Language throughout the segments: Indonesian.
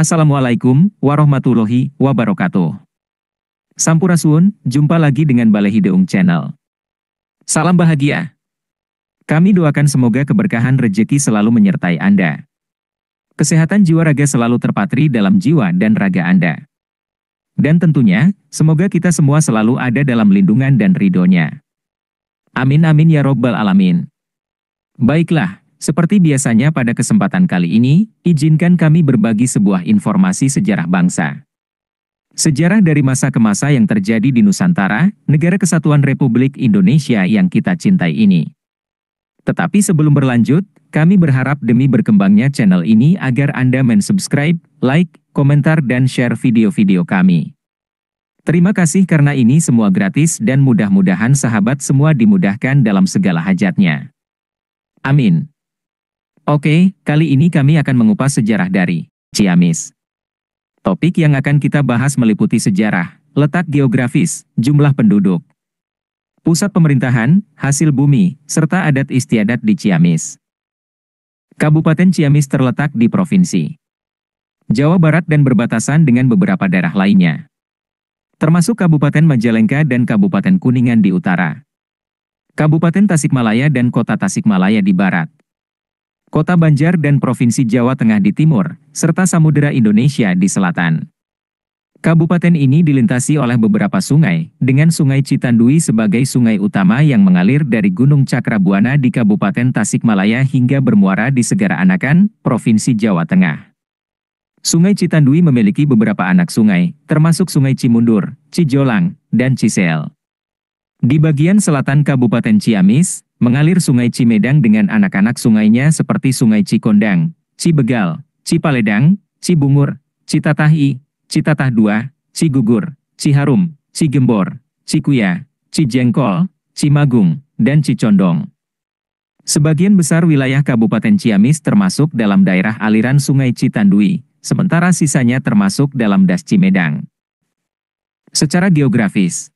Assalamualaikum warahmatullahi wabarakatuh. Sampurasun, jumpa lagi dengan Balai Hideung Channel. Salam bahagia. Kami doakan semoga keberkahan rejeki selalu menyertai Anda. Kesehatan jiwa raga selalu terpatri dalam jiwa dan raga Anda. Dan tentunya, semoga kita semua selalu ada dalam lindungan dan ridhonya. Amin amin ya robbal alamin. Baiklah. Seperti biasanya pada kesempatan kali ini, izinkan kami berbagi sebuah informasi sejarah bangsa. Sejarah dari masa ke masa yang terjadi di Nusantara, Negara Kesatuan Republik Indonesia yang kita cintai ini. Tetapi sebelum berlanjut, kami berharap demi berkembangnya channel ini agar Anda subscribe, like, komentar dan share video-video kami. Terima kasih karena ini semua gratis dan mudah-mudahan sahabat semua dimudahkan dalam segala hajatnya. Amin. Oke, kali ini kami akan mengupas sejarah dari Ciamis. Topik yang akan kita bahas meliputi sejarah, letak geografis, jumlah penduduk, pusat pemerintahan, hasil bumi, serta adat istiadat di Ciamis. Kabupaten Ciamis terletak di Provinsi Jawa Barat dan berbatasan dengan beberapa daerah lainnya, termasuk Kabupaten Majalengka dan Kabupaten Kuningan di utara, Kabupaten Tasikmalaya dan Kota Tasikmalaya di barat, Kota Banjar dan Provinsi Jawa Tengah di timur, serta Samudera Indonesia di selatan. Kabupaten ini dilintasi oleh beberapa sungai, dengan Sungai Citandui sebagai sungai utama yang mengalir dari Gunung Cakrabuana di Kabupaten Tasikmalaya hingga bermuara di Segara Anakan, Provinsi Jawa Tengah. Sungai Citandui memiliki beberapa anak sungai, termasuk Sungai Cimundur, Cijolang, dan Cisel. Di bagian selatan Kabupaten Ciamis, mengalir Sungai Cimedang dengan anak-anak sungainya seperti Sungai Cikondang, Cibegal, Cipaledang, Cibungur, Citatahi, Citatah II, Cigugur, Ciharum, Cigembor, Cikuya, Cijengkol, Cimagung, dan Cicondong. Sebagian besar wilayah Kabupaten Ciamis termasuk dalam daerah aliran Sungai Citandui, sementara sisanya termasuk dalam Das Cimedang. Secara geografis,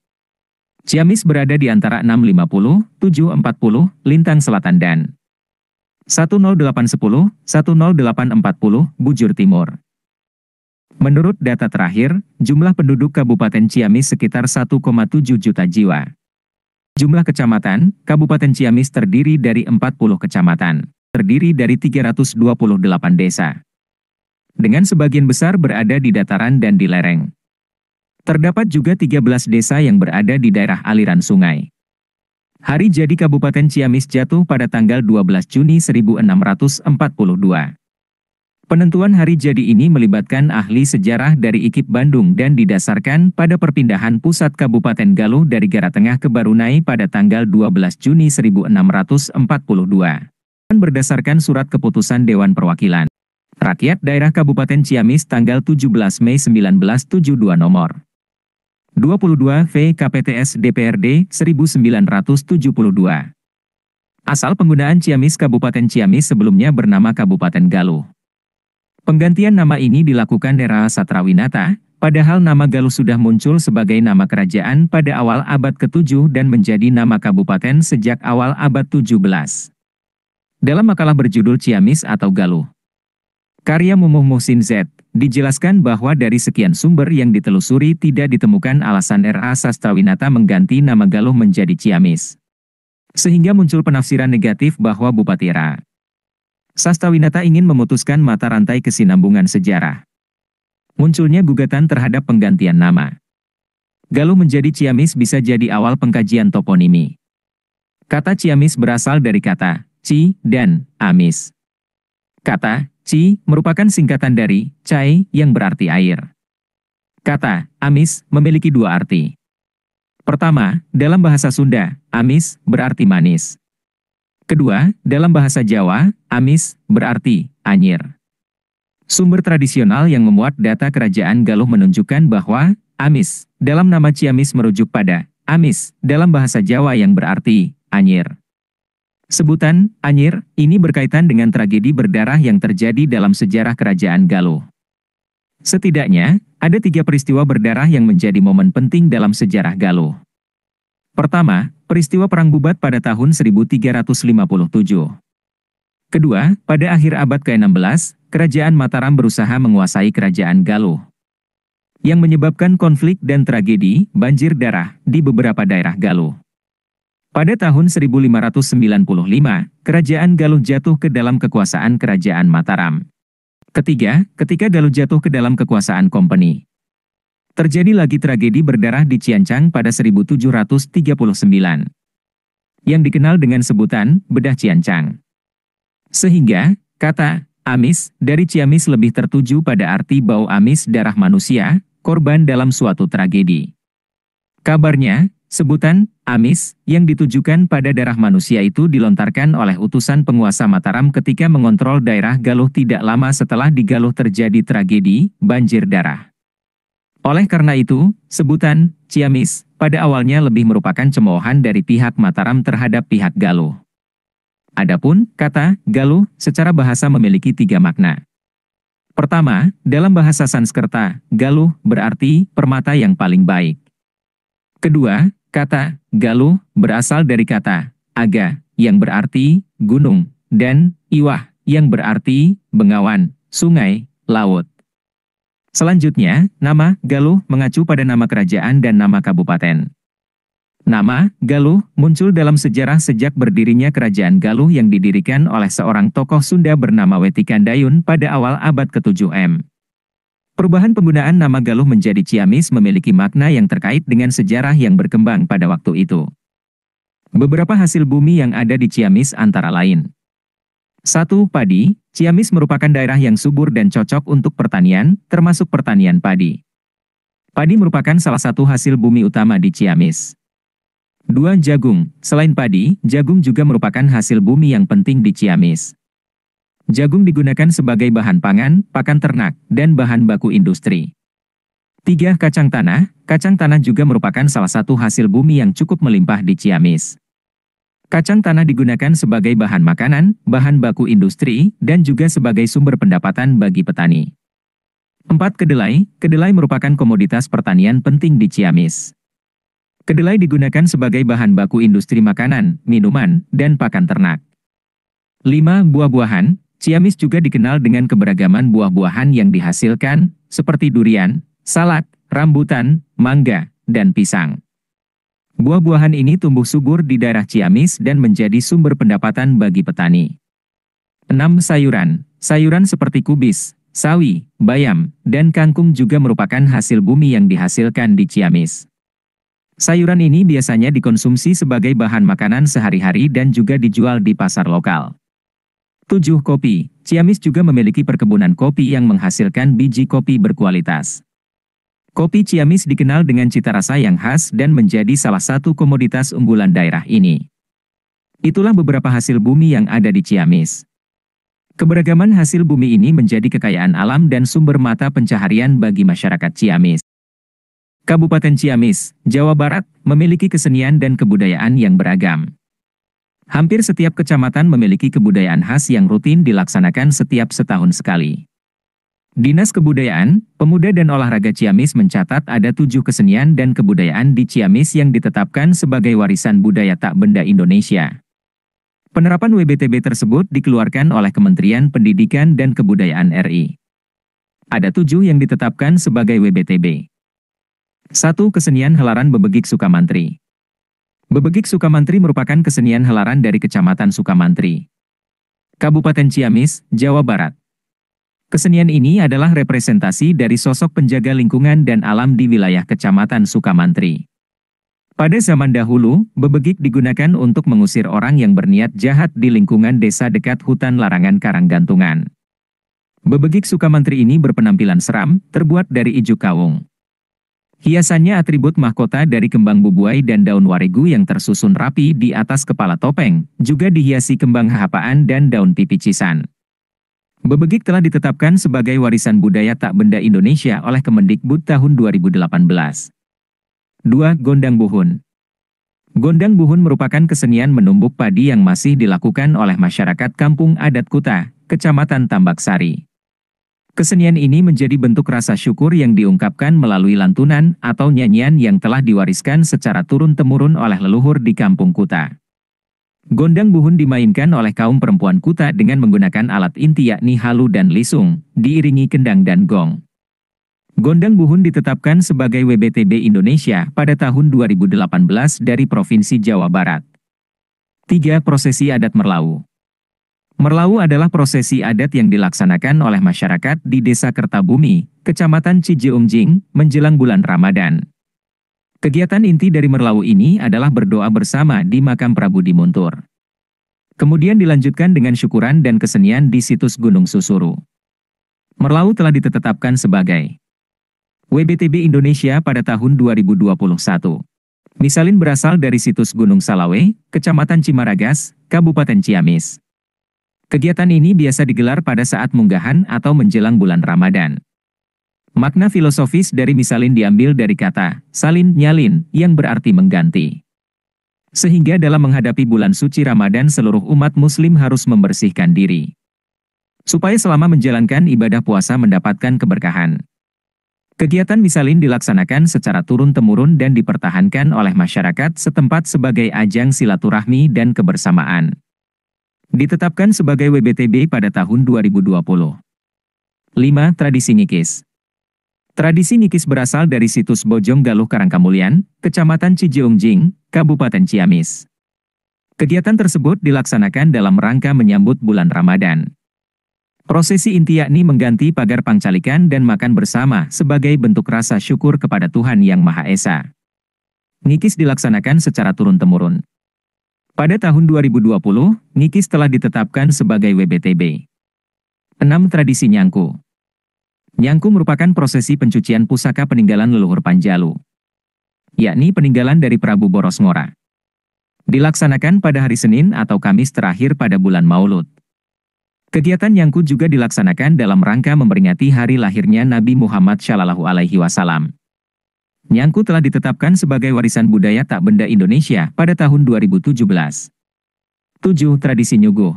Ciamis berada di antara 650, 740, Lintang Selatan dan 10810, 10840, Bujur Timur. Menurut data terakhir, jumlah penduduk Kabupaten Ciamis sekitar 1,7 juta jiwa. Jumlah kecamatan, Kabupaten Ciamis terdiri dari 40 kecamatan, terdiri dari 328 desa. Dengan sebagian besar berada di dataran dan di lereng. Terdapat juga 13 desa yang berada di daerah aliran sungai. Hari jadi Kabupaten Ciamis jatuh pada tanggal 12 Juni 1642. Penentuan hari jadi ini melibatkan ahli sejarah dari IKIP Bandung dan didasarkan pada perpindahan pusat Kabupaten Galuh dari Gara Tengah ke Barunai pada tanggal 12 Juni 1642. Dan berdasarkan surat keputusan Dewan Perwakilan Rakyat Daerah Kabupaten Ciamis tanggal 17 Mei 1972 nomor 22 V KPTS DPRD 1972. Asal penggunaan Ciamis Kabupaten Ciamis sebelumnya bernama Kabupaten Galuh. Penggantian nama ini dilakukan era Satrawinata, padahal nama Galuh sudah muncul sebagai nama kerajaan pada awal abad ke-7 dan menjadi nama kabupaten sejak awal abad 17. Dalam makalah berjudul Ciamis atau Galuh, karya Mumuh Muhsin Z, dijelaskan bahwa dari sekian sumber yang ditelusuri tidak ditemukan alasan R.A. Sastrawinata mengganti nama Galuh menjadi Ciamis. Sehingga muncul penafsiran negatif bahwa Bupati R.A. Sastrawinata ingin memutuskan mata rantai kesinambungan sejarah. Munculnya gugatan terhadap penggantian nama Galuh menjadi Ciamis bisa jadi awal pengkajian toponimi. Kata Ciamis berasal dari kata Ci dan Amis. Kata Ci merupakan singkatan dari Cai yang berarti air. Kata Amis memiliki dua arti. Pertama, dalam bahasa Sunda, Amis berarti manis. Kedua, dalam bahasa Jawa, Amis berarti anyir. Sumber tradisional yang memuat data kerajaan Galuh menunjukkan bahwa Amis dalam nama Ciamis merujuk pada Amis dalam bahasa Jawa yang berarti anyir. Sebutan Anyir ini berkaitan dengan tragedi berdarah yang terjadi dalam sejarah kerajaan Galuh. Setidaknya, ada 3 peristiwa berdarah yang menjadi momen penting dalam sejarah Galuh. Pertama, peristiwa Perang Bubat pada tahun 1357. Kedua, pada akhir abad ke-16, Kerajaan Mataram berusaha menguasai Kerajaan Galuh, yang menyebabkan konflik dan tragedi banjir darah di beberapa daerah Galuh. Pada tahun 1595, Kerajaan Galuh jatuh ke dalam kekuasaan Kerajaan Mataram. Ketiga, ketika Galuh jatuh ke dalam kekuasaan Kompeni. Terjadi lagi tragedi berdarah di Ciancang pada 1739, yang dikenal dengan sebutan Bedah Ciancang. Sehingga, kata amis dari Ciamis lebih tertuju pada arti bau amis darah manusia, korban dalam suatu tragedi. Kabarnya, sebutan amis yang ditujukan pada darah manusia itu dilontarkan oleh utusan penguasa Mataram ketika mengontrol daerah Galuh tidak lama setelah di Galuh terjadi tragedi banjir darah. Oleh karena itu, sebutan Ciamis pada awalnya lebih merupakan cemoohan dari pihak Mataram terhadap pihak Galuh. Adapun kata Galuh secara bahasa memiliki 3 makna. Pertama, dalam bahasa Sanskerta, Galuh berarti permata yang paling baik. Kedua, kata Galuh berasal dari kata Aga yang berarti gunung dan Iwah yang berarti bengawan, sungai, laut. Selanjutnya, nama Galuh mengacu pada nama kerajaan dan nama kabupaten. Nama Galuh muncul dalam sejarah sejak berdirinya Kerajaan Galuh yang didirikan oleh seorang tokoh Sunda bernama Wetikandayun pada awal abad ke-7 M. Perubahan penggunaan nama Galuh menjadi Ciamis memiliki makna yang terkait dengan sejarah yang berkembang pada waktu itu. Beberapa hasil bumi yang ada di Ciamis antara lain. 1. Padi. Ciamis merupakan daerah yang subur dan cocok untuk pertanian, termasuk pertanian padi. Padi merupakan salah satu hasil bumi utama di Ciamis. 2. Jagung. Selain padi, jagung juga merupakan hasil bumi yang penting di Ciamis. Jagung digunakan sebagai bahan pangan, pakan ternak, dan bahan baku industri. 3. Kacang tanah. Kacang tanah juga merupakan salah satu hasil bumi yang cukup melimpah di Ciamis. Kacang tanah digunakan sebagai bahan makanan, bahan baku industri, dan juga sebagai sumber pendapatan bagi petani. 4. Kedelai. Kedelai merupakan komoditas pertanian penting di Ciamis. Kedelai digunakan sebagai bahan baku industri makanan, minuman, dan pakan ternak. 5. Buah-buahan. Ciamis juga dikenal dengan keberagaman buah-buahan yang dihasilkan, seperti durian, salak, rambutan, mangga, dan pisang. Buah-buahan ini tumbuh subur di daerah Ciamis dan menjadi sumber pendapatan bagi petani. 6. Sayuran. Sayuran seperti kubis, sawi, bayam, dan kangkung juga merupakan hasil bumi yang dihasilkan di Ciamis. Sayuran ini biasanya dikonsumsi sebagai bahan makanan sehari-hari dan juga dijual di pasar lokal. 7. Kopi. Ciamis juga memiliki perkebunan kopi yang menghasilkan biji kopi berkualitas. Kopi Ciamis dikenal dengan cita rasa yang khas dan menjadi salah satu komoditas unggulan daerah ini. Itulah beberapa hasil bumi yang ada di Ciamis. Keberagaman hasil bumi ini menjadi kekayaan alam dan sumber mata pencaharian bagi masyarakat Ciamis. Kabupaten Ciamis, Jawa Barat, memiliki kesenian dan kebudayaan yang beragam. Hampir setiap kecamatan memiliki kebudayaan khas yang rutin dilaksanakan setiap setahun sekali. Dinas Kebudayaan, Pemuda dan Olahraga Ciamis mencatat ada 7 kesenian dan kebudayaan di Ciamis yang ditetapkan sebagai warisan budaya tak benda Indonesia. Penerapan WBTB tersebut dikeluarkan oleh Kementerian Pendidikan dan Kebudayaan RI. Ada 7 yang ditetapkan sebagai WBTB. 1. Kesenian Helaran Bebegik Sukamantri. Bebegik Sukamantri merupakan kesenian helaran dari Kecamatan Sukamantri, Kabupaten Ciamis, Jawa Barat. Kesenian ini adalah representasi dari sosok penjaga lingkungan dan alam di wilayah Kecamatan Sukamantri. Pada zaman dahulu, bebegik digunakan untuk mengusir orang yang berniat jahat di lingkungan desa dekat hutan larangan Karanggantungan. Bebegik Sukamantri ini berpenampilan seram, terbuat dari ijuk kawung. Hiasannya atribut mahkota dari kembang bubuai dan daun warigu yang tersusun rapi di atas kepala topeng, juga dihiasi kembang hapaan dan daun pipicisan. Bebegik telah ditetapkan sebagai warisan budaya tak benda Indonesia oleh Kemendikbud tahun 2018. 2. Gondang Buhun. Gondang Buhun merupakan kesenian menumbuk padi yang masih dilakukan oleh masyarakat Kampung Adat Kuta, Kecamatan Tambak Sari. Kesenian ini menjadi bentuk rasa syukur yang diungkapkan melalui lantunan atau nyanyian yang telah diwariskan secara turun-temurun oleh leluhur di Kampung Kuta. Gondang Buhun dimainkan oleh kaum perempuan Kuta dengan menggunakan alat inti yakni halu dan lisung, diiringi kendang dan gong. Gondang Buhun ditetapkan sebagai WBTB Indonesia pada tahun 2018 dari Provinsi Jawa Barat. 3. Prosesi adat Merlau. Merlau adalah prosesi adat yang dilaksanakan oleh masyarakat di Desa Kertabumi, Kecamatan Cijeungjing, menjelang bulan Ramadan. Kegiatan inti dari Merlau ini adalah berdoa bersama di makam Prabu Dimuntur. Kemudian dilanjutkan dengan syukuran dan kesenian di situs Gunung Susuru. Merlau telah ditetapkan sebagai WBTB Indonesia pada tahun 2021. Misalin berasal dari situs Gunung Salawe, Kecamatan Cimaragas, Kabupaten Ciamis. Kegiatan ini biasa digelar pada saat munggahan atau menjelang bulan Ramadan. Makna filosofis dari misalin diambil dari kata salin nyalin yang berarti mengganti. Sehingga dalam menghadapi bulan suci Ramadan seluruh umat muslim harus membersihkan diri. Supaya selama menjalankan ibadah puasa mendapatkan keberkahan. Kegiatan misalin dilaksanakan secara turun-temurun dan dipertahankan oleh masyarakat setempat sebagai ajang silaturahmi dan kebersamaan. Ditetapkan sebagai WBTB pada tahun 2020. 5. Tradisi Ngikis. Tradisi Ngikis berasal dari situs Bojong Galuh Karangkamulian, Kecamatan Cijeungjing, Kabupaten Ciamis. Kegiatan tersebut dilaksanakan dalam rangka menyambut bulan Ramadan. Prosesi inti yakni mengganti pagar pangcalikan dan makan bersama sebagai bentuk rasa syukur kepada Tuhan Yang Maha Esa. Ngikis dilaksanakan secara turun-temurun. Pada tahun 2020, Ngikis telah ditetapkan sebagai WBTB. 6. Tradisi Nyangku. Nyangku merupakan prosesi pencucian pusaka peninggalan leluhur Panjalu, yakni peninggalan dari Prabu Boros Ngora. Dilaksanakan pada hari Senin atau Kamis terakhir pada bulan Maulud. Kegiatan Nyangku juga dilaksanakan dalam rangka memperingati hari lahirnya Nabi Muhammad SAW. Nyangku telah ditetapkan sebagai warisan budaya tak benda Indonesia pada tahun 2017. 7. Tradisi Nyuguh.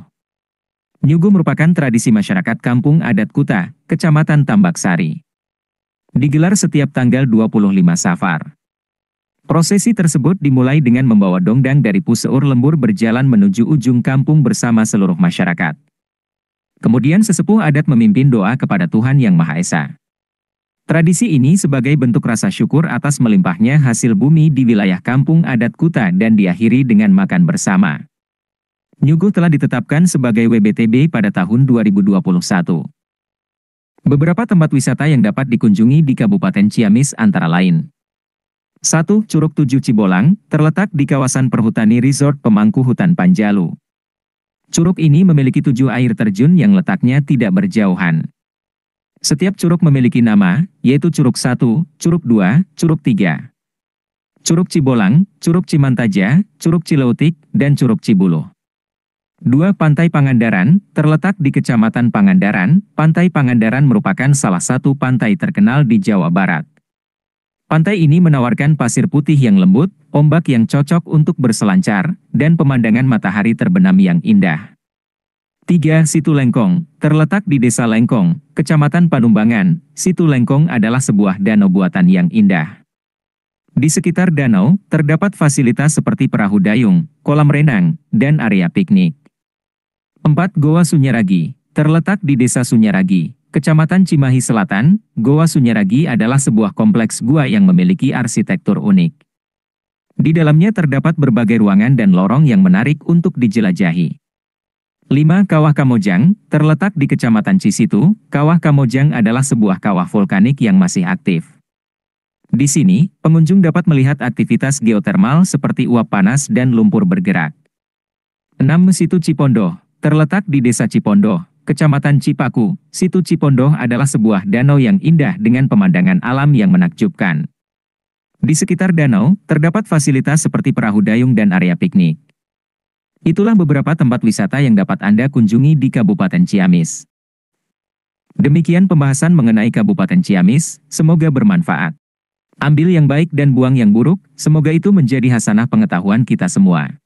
Nyuguh merupakan tradisi masyarakat Kampung Adat Kuta, Kecamatan Tambak Sari. Digelar setiap tanggal 25 Safar. Prosesi tersebut dimulai dengan membawa dongdang dari Puseur Lembur berjalan menuju ujung kampung bersama seluruh masyarakat. Kemudian sesepuh adat memimpin doa kepada Tuhan Yang Maha Esa. Tradisi ini sebagai bentuk rasa syukur atas melimpahnya hasil bumi di wilayah Kampung Adat Kuta dan diakhiri dengan makan bersama. Nyuguh telah ditetapkan sebagai WBTB pada tahun 2021. Beberapa tempat wisata yang dapat dikunjungi di Kabupaten Ciamis antara lain. 1. Curug Tujuh Cibolang, terletak di kawasan Perhutani Resort Pemangku Hutan Panjalu. Curug ini memiliki 7 air terjun yang letaknya tidak berjauhan. Setiap curug memiliki nama, yaitu Curug 1, Curug 2, Curug 3. Curug Cibolang, Curug Cimantaja, Curug Cileutik, dan Curug Cibuluh. 2. Pantai Pangandaran, terletak di Kecamatan Pangandaran. Pantai Pangandaran merupakan salah satu pantai terkenal di Jawa Barat. Pantai ini menawarkan pasir putih yang lembut, ombak yang cocok untuk berselancar, dan pemandangan matahari terbenam yang indah. 3. Situ Lengkong, terletak di Desa Lengkong, Kecamatan Panumbangan. Situ Lengkong adalah sebuah danau buatan yang indah. Di sekitar danau, terdapat fasilitas seperti perahu dayung, kolam renang, dan area piknik. 4. Goa Sunyaragi, terletak di Desa Sunyaragi, Kecamatan Cimahi Selatan. Goa Sunyaragi adalah sebuah kompleks gua yang memiliki arsitektur unik. Di dalamnya terdapat berbagai ruangan dan lorong yang menarik untuk dijelajahi. 5. Kawah Kamojang, terletak di Kecamatan Cisitu. Kawah Kamojang adalah sebuah kawah vulkanik yang masih aktif. Di sini, pengunjung dapat melihat aktivitas geotermal seperti uap panas dan lumpur bergerak. 6. Situ Cipondoh, terletak di Desa Cipondoh, Kecamatan Cipaku. Situ Cipondoh adalah sebuah danau yang indah dengan pemandangan alam yang menakjubkan. Di sekitar danau, terdapat fasilitas seperti perahu dayung dan area piknik. Itulah beberapa tempat wisata yang dapat Anda kunjungi di Kabupaten Ciamis. Demikian pembahasan mengenai Kabupaten Ciamis, semoga bermanfaat. Ambil yang baik dan buang yang buruk, semoga itu menjadi hasanah pengetahuan kita semua.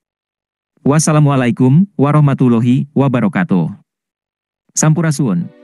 Wassalamualaikum warahmatullahi wabarakatuh. Sampurasun.